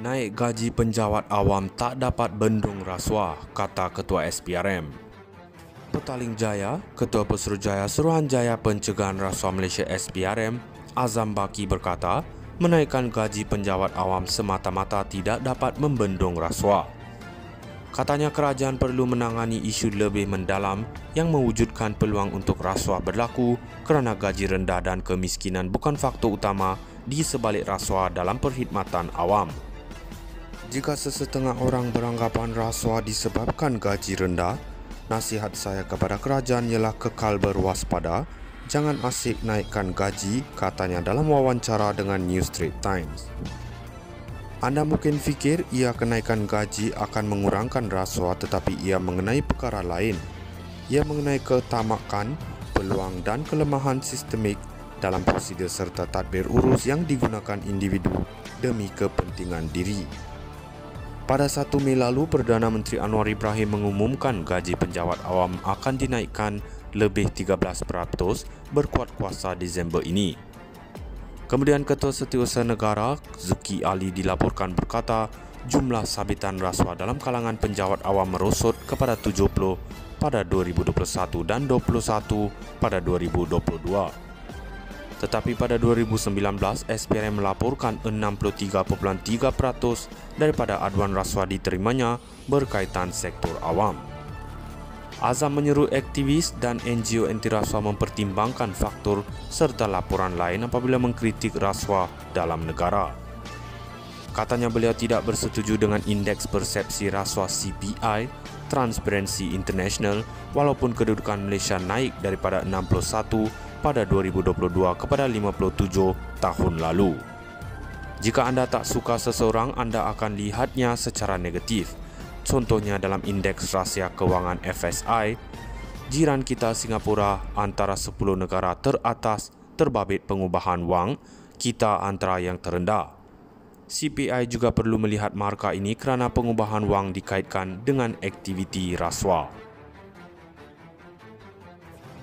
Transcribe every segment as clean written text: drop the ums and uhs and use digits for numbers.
Naik gaji penjawat awam tak dapat bendung rasuah, kata Ketua SPRM. Petaling Jaya, Ketua Pesuruhjaya Suruhanjaya Pencegahan Rasuah Malaysia SPRM, Azam Baki berkata, menaikkan gaji penjawat awam semata-mata tidak dapat membendung rasuah. Katanya kerajaan perlu menangani isu lebih mendalam yang mewujudkan peluang untuk rasuah berlaku kerana gaji rendah dan kemiskinan bukan faktor utama di sebalik rasuah dalam perkhidmatan awam. Jika sesetengah orang beranggapan rasuah disebabkan gaji rendah, nasihat saya kepada kerajaan ialah kekal berwaspada, jangan asyik naikkan gaji, katanya dalam wawancara dengan New Straits Times. Anda mungkin fikir ia kenaikan gaji akan mengurangkan rasuah, tetapi ia mengenai perkara lain. Ia mengenai ketamakan, peluang dan kelemahan sistemik dalam prosedur serta tadbir urus yang digunakan individu demi kepentingan diri. Pada 1 Mei lalu, Perdana Menteri Anwar Ibrahim mengumumkan gaji penjawat awam akan dinaikkan lebih 13% berkuat kuasa Disember ini. Kemudian Ketua Setiausaha Negara Zuki Ali dilaporkan berkata jumlah sabitan rasuah dalam kalangan penjawat awam merosot kepada 70 pada 2021 dan 21 pada 2022. Tetapi pada 2019, SPRM melaporkan 63.3% daripada aduan rasuah diterimanya berkaitan sektor awam. Azam menyeru aktivis dan NGO anti rasuah mempertimbangkan faktor serta laporan lain apabila mengkritik rasuah dalam negara. Katanya beliau tidak bersetuju dengan indeks persepsi rasuah CPI Transparency International walaupun kedudukan Malaysia naik daripada 61 pada 2022 kepada 57 tahun lalu. Jika anda tak suka seseorang, anda akan lihatnya secara negatif. Contohnya dalam indeks rahsia kewangan FSI, jiran kita Singapura antara 10 negara teratas terbabit pengubahan wang, kita antara yang terendah. CPI juga perlu melihat markah ini kerana pengubahan wang dikaitkan dengan aktiviti rasuah.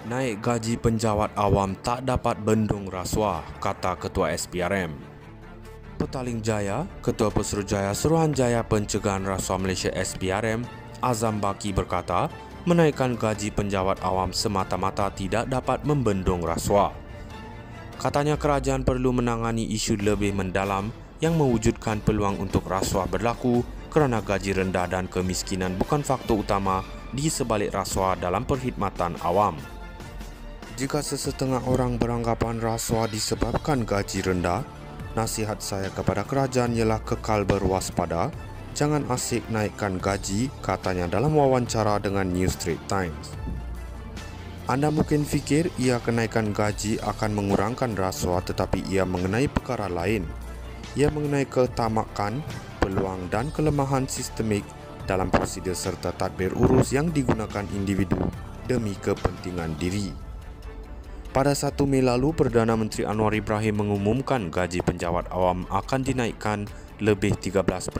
Naik gaji penjawat awam tak dapat bendung rasuah, kata Ketua SPRM. Petaling Jaya, Ketua Pesuruhjaya Suruhanjaya Pencegahan Rasuah Malaysia SPRM, Azam Baki berkata, menaikkan gaji penjawat awam semata-mata tidak dapat membendung rasuah. Katanya kerajaan perlu menangani isu lebih mendalam yang mewujudkan peluang untuk rasuah berlaku kerana gaji rendah dan kemiskinan bukan faktor utama di sebalik rasuah dalam perkhidmatan awam. Jika sesetengah orang beranggapan rasuah disebabkan gaji rendah, nasihat saya kepada kerajaan ialah kekal berwaspada, jangan asyik naikkan gaji, katanya dalam wawancara dengan New Straits Times. Anda mungkin fikir ia kenaikan gaji akan mengurangkan rasuah, tetapi ia mengenai perkara lain. Ia mengenai ketamakan, peluang dan kelemahan sistemik dalam prosedur serta tadbir urus yang digunakan individu demi kepentingan diri. Pada 1 Mei lalu, Perdana Menteri Anwar Ibrahim mengumumkan gaji penjawat awam akan dinaikkan lebih 13%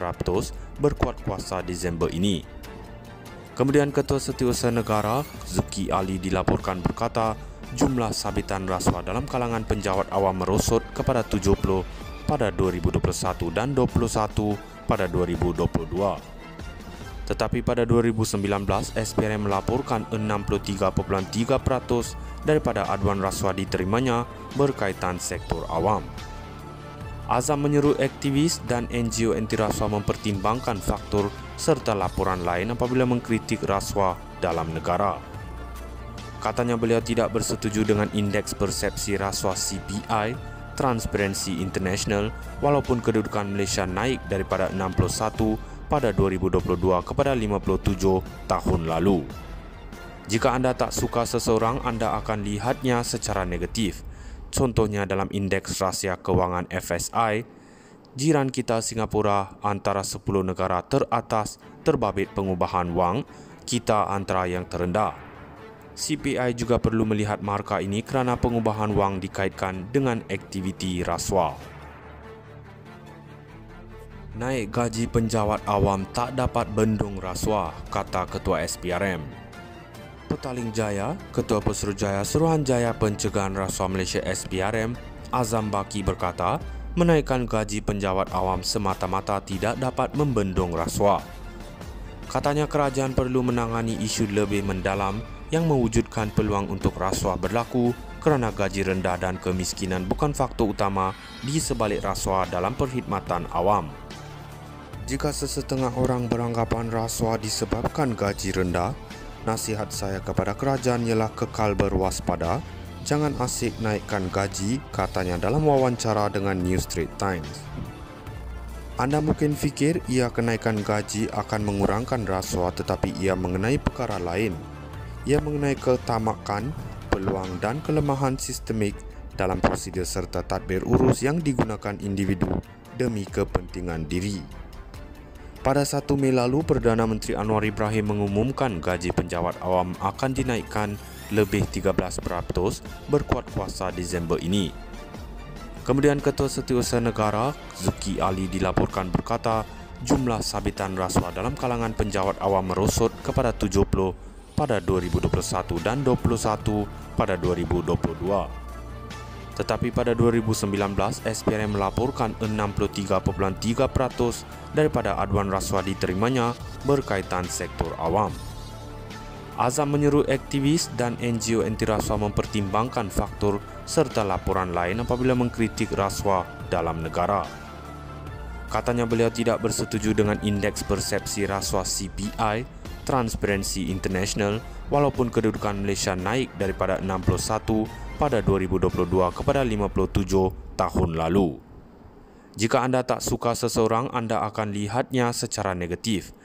berkuat kuasa Disember ini. Kemudian Ketua Setiausaha Negara Zuki Ali dilaporkan berkata jumlah sabitan rasuah dalam kalangan penjawat awam merosot kepada 70 pada 2021 dan 21 pada 2022. Tetapi pada 2019, SPRM melaporkan 63.3% daripada aduan rasuah diterimanya berkaitan sektor awam. Azam menyeru aktivis dan NGO anti rasuah mempertimbangkan faktor serta laporan lain apabila mengkritik rasuah dalam negara. Katanya beliau tidak bersetuju dengan indeks persepsi rasuah CPI Transparency International walaupun kedudukan Malaysia naik daripada 61 pada 2022 kepada 57 tahun lalu. Jika anda tak suka seseorang, anda akan lihatnya secara negatif. Contohnya dalam indeks rahsia kewangan FSI, jiran kita Singapura antara 10 negara teratas terbabit pengubahan wang, kita antara yang terendah. CPI juga perlu melihat markah ini kerana pengubahan wang dikaitkan dengan aktiviti rasuah. Naik gaji penjawat awam tak dapat bendung rasuah, kata Ketua SPRM. Petaling Jaya, Ketua Pesuruhjaya Suruhanjaya Pencegahan Rasuah Malaysia SPRM, Azam Baki berkata, menaikkan gaji penjawat awam semata-mata tidak dapat membendung rasuah. Katanya kerajaan perlu menangani isu lebih mendalam yang mewujudkan peluang untuk rasuah berlaku kerana gaji rendah dan kemiskinan bukan faktor utama di sebalik rasuah dalam perkhidmatan awam. Jika sesetengah orang beranggapan rasuah disebabkan gaji rendah, nasihat saya kepada kerajaan ialah kekal berwaspada, jangan asyik naikkan gaji, katanya dalam wawancara dengan New Straits Times. Anda mungkin fikir ia kenaikan gaji akan mengurangkan rasuah, tetapi ia mengenai perkara lain. Ia mengenai ketamakan, peluang dan kelemahan sistemik dalam prosedur serta tadbir urus yang digunakan individu demi kepentingan diri. Pada 1 Mei lalu, Perdana Menteri Anwar Ibrahim mengumumkan gaji penjawat awam akan dinaikkan lebih 13% berkuat kuasa Disember ini. Kemudian Ketua Setiausaha Negara, Zuki Ali dilaporkan berkata, jumlah sabitan rasuah dalam kalangan penjawat awam merosot kepada 70 pada 2021 dan 21 pada 2022. Tetapi pada 2019, SPRM melaporkan 63.3% daripada aduan rasuah diterimanya berkaitan sektor awam. Azam menyeru aktivis dan NGO anti rasuah mempertimbangkan faktor serta laporan lain apabila mengkritik rasuah dalam negara. Katanya beliau tidak bersetuju dengan indeks persepsi rasuah CPI, Transparency International, walaupun kedudukan Malaysia naik daripada 61 pada 2022 kepada 57 tahun lalu. Jika anda tak suka seseorang, anda akan lihatnya secara negatif.